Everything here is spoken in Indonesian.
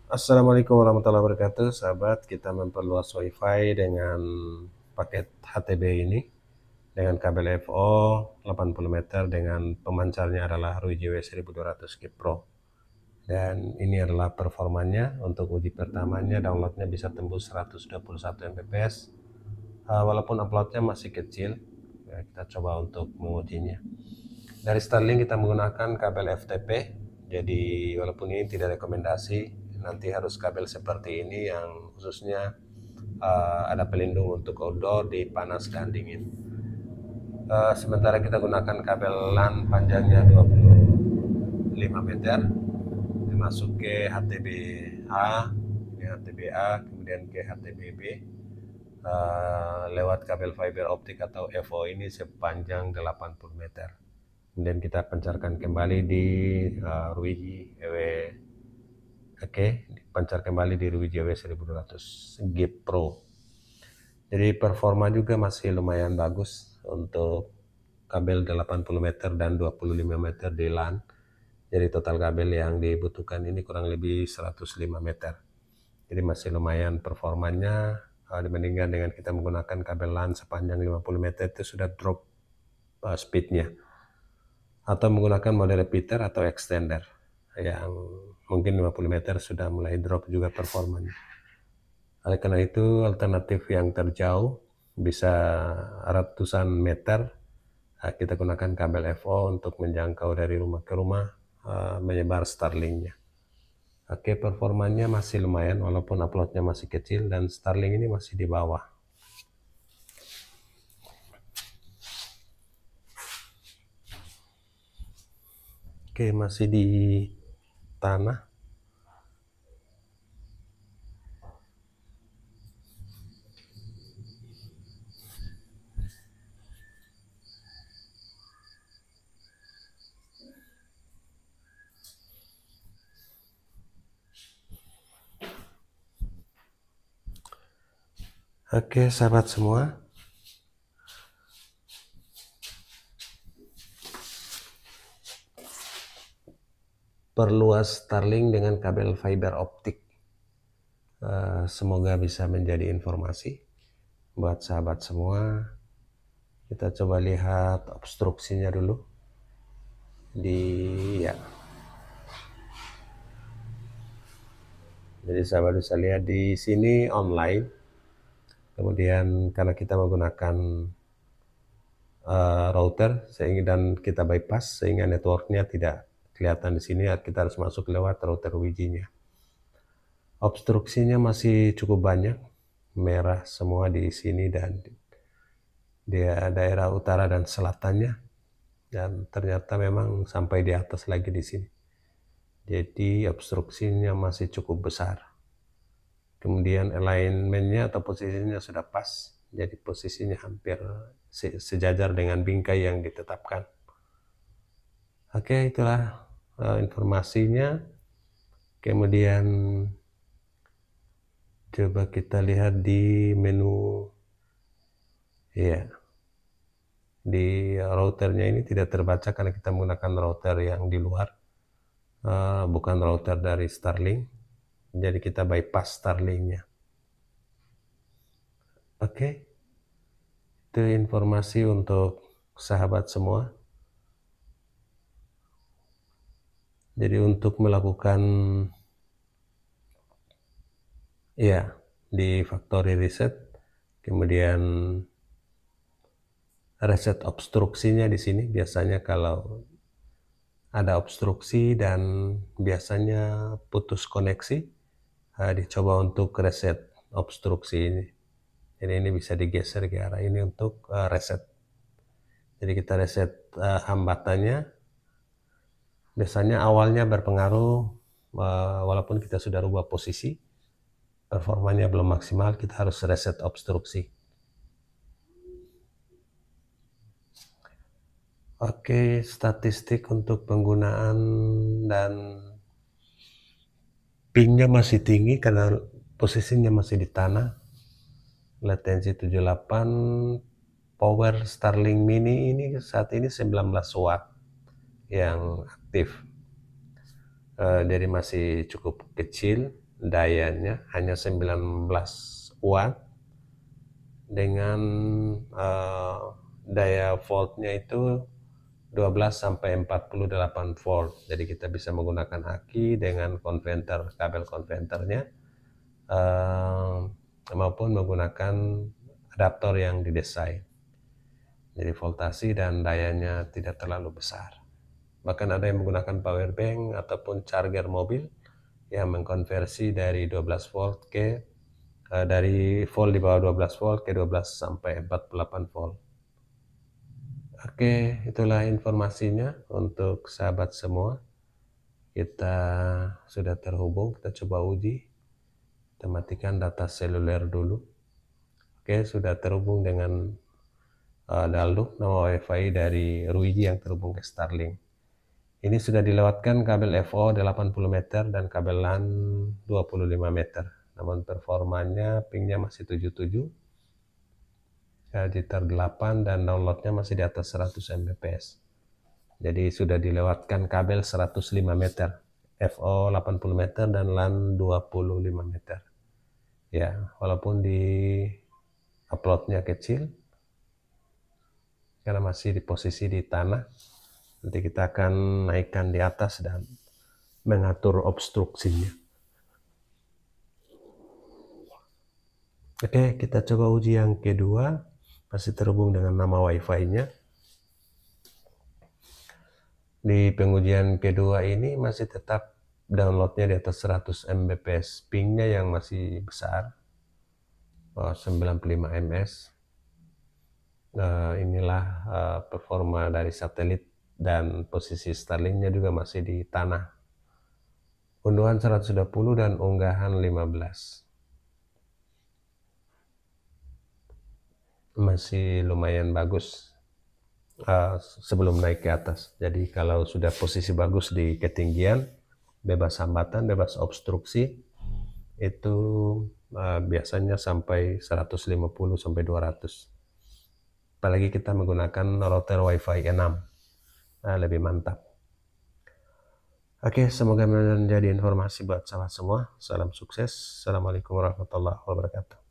Assalamualaikum warahmatullahi wabarakatuh, sahabat. Kita memperluas WiFi dengan paket HTB ini dengan kabel FO 80 meter dengan pemancarnya adalah ROG W 1200 G Pro. Dan ini adalah performanya. Untuk uji pertamanya downloadnya bisa tembus 121 Mbps. Walaupun uploadnya masih kecil, ya, kita coba untuk mengujinya. Dari Starlink kita menggunakan kabel FTP, jadi walaupun ini tidak rekomendasi, nanti harus kabel seperti ini yang khususnya ada pelindung untuk outdoor di panas dan dingin. Sementara kita gunakan kabel LAN panjangnya 25 meter, masuk ke HTB A, kemudian ke HTB B, lewat kabel fiber optik atau FO ini sepanjang 80 meter. Kemudian kita pancarkan kembali di Ruiji EW, pancar kembali di Ruiji EW 1200 G Pro. Jadi performa juga masih lumayan bagus untuk kabel 80 meter dan 25 meter di LAN. Jadi total kabel yang dibutuhkan ini kurang lebih 105 meter. Jadi masih lumayan performanya dibandingkan dengan kita menggunakan kabel LAN sepanjang 50 meter itu sudah drop speednya. Atau menggunakan mode repeater atau extender yang mungkin 50 meter sudah mulai drop juga performanya. Oleh karena itu alternatif yang terjauh bisa ratusan meter, kita gunakan kabel FO untuk menjangkau dari rumah ke rumah, menyebar Starlinknya. Oke, performanya masih lumayan walaupun uploadnya masih kecil dan Starlink ini masih di bawah. Oke, masih di tanah. Oke, sahabat semua, perluas Starlink dengan kabel fiber optik. Semoga bisa menjadi informasi buat sahabat semua. Kita coba lihat obstruksinya dulu ya. Jadi sahabat bisa lihat di sini online. Kemudian karena kita menggunakan router dan kita bypass sehingga networknya tidak kelihatan di sini, kita harus masuk lewat router Wi-Fi-nya. Obstruksinya masih cukup banyak, merah semua di sini dan di daerah utara dan selatannya, dan ternyata memang sampai di atas lagi di sini. Jadi obstruksinya masih cukup besar. Kemudian alignmentnya atau posisinya sudah pas, jadi posisinya hampir sejajar dengan bingkai yang ditetapkan. Oke, itulah informasinya. Kemudian coba kita lihat di menu, ya, di routernya ini tidak terbaca karena kita menggunakan router yang di luar, bukan router dari Starlink, jadi kita bypass Starlinknya. Oke, itu informasi untuk sahabat semua. Jadi untuk melakukan di factory reset, kemudian reset obstruksinya di sini. Biasanya kalau ada obstruksi dan biasanya putus koneksi, dicoba untuk reset obstruksi ini. Jadi ini bisa digeser ke arah ini untuk reset. Jadi kita reset hambatannya. Biasanya awalnya berpengaruh, walaupun kita sudah rubah posisi, performanya belum maksimal, kita harus reset obstruksi. Oke, statistik untuk penggunaan dan pingnya masih tinggi karena posisinya masih di tanah. Latensi 78, power Starlink Mini ini saat ini 19 watt yang aktif. Jadi masih cukup kecil. dayanya hanya 19 watt dengan daya voltnya itu 12 sampai 48 volt. Jadi kita bisa menggunakan aki dengan konverter, kabel konverternya maupun menggunakan adaptor yang didesain. Jadi voltasi dan dayanya tidak terlalu besar. Bahkan ada yang menggunakan power bank ataupun charger mobil yang mengkonversi dari 12 volt ke dari volt di bawah 12 volt ke 12 sampai 48 volt. Oke, itulah informasinya untuk sahabat semua. Kita sudah terhubung, kita coba uji. Kita matikan data seluler dulu. Oke, sudah terhubung dengan Daldo, nama WiFi dari Ruiji yang terhubung ke Starlink. Ini sudah dilewatkan kabel FO 80 meter dan kabel LAN 25 meter. Namun performanya pingnya masih 77, jitter 8 dan downloadnya masih di atas 100 Mbps. Jadi sudah dilewatkan kabel 105 meter, FO 80 meter dan LAN 25 meter. Ya, walaupun di uploadnya kecil, karena masih di posisi di tanah. Nanti kita akan naikkan di atas dan mengatur obstruksinya. Oke, kita coba uji yang kedua. Masih terhubung dengan nama WiFi-nya. Di pengujian kedua ini masih tetap downloadnya di atas 100 Mbps. Pingnya yang masih besar, 95 ms. Inilah performa dari satelit dan posisi Starlinknya juga masih di tanah. Unduhan 120 dan unggahan 15. Masih lumayan bagus sebelum naik ke atas. Jadi kalau sudah posisi bagus di ketinggian, bebas hambatan, bebas obstruksi, itu biasanya sampai 150 sampai 200. Apalagi kita menggunakan router WiFi 6. Lebih mantap. Oke, semoga menjadi informasi buat sahabat semua. Salam sukses. Assalamualaikum warahmatullahi wabarakatuh.